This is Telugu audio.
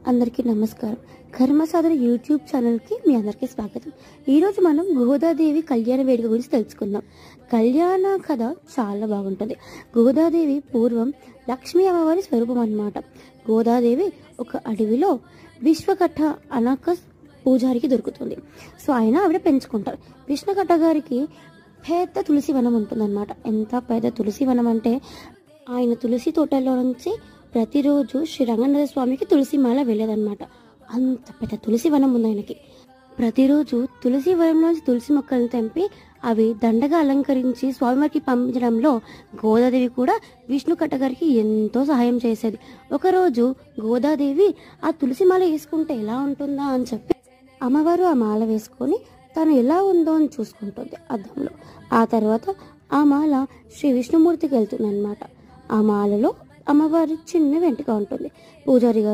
అందరికీ నమస్కారం. కర్మసాధన యూట్యూబ్ ఛానల్కి మీ అందరికీ స్వాగతం. ఈరోజు మనం గోదాదేవి కళ్యాణ వేడుక గురించి తెలుసుకుందాం. కళ్యాణ కథ చాలా బాగుంటుంది. గోదాదేవి పూర్వం లక్ష్మీ అమ్మవారి స్వరూపం అన్నమాట. గోదాదేవి ఒక అడవిలో విశ్వకట్ట అనక పూజారికి దొరుకుతుంది. సో ఆవిడ పెంచుకుంటారు. విష్ణుకట్ట గారికి పెద్ద తులసి వనం ఉంటుందన్నమాట. ఎంత పెద్ద తులసి వనం అంటే ఆయన తులసి తోటలో నుంచి ప్రతిరోజు శ్రీ రంగనాథ స్వామికి తులసి మాల వెళ్ళేదన్నమాట. అంత పెద్ద తులసి వనం ఉంది ఆయనకి. ప్రతిరోజు తులసి వనంలోంచి తులసి మొక్కలను తెంపి అవి దండగా అలంకరించి స్వామివారికి పంపించడంలో గోదాదేవి కూడా విష్ణుకట్ట గారికి ఎంతో సహాయం చేసేది. ఒకరోజు గోదాదేవి ఆ తులసి మాల వేసుకుంటే ఎలా ఉంటుందా అని చెప్పి అమ్మవారు ఆ మాల వేసుకొని తను ఎలా ఉందో అని చూసుకుంటుంది అద్దంలో. ఆ తర్వాత ఆ మాల శ్రీ విష్ణుమూర్తికి వెళ్తుంది అనమాట. ఆ మాలలో అమ్మవారి చిన్న వెంటగా ఉంటుంది. పూజారి గారు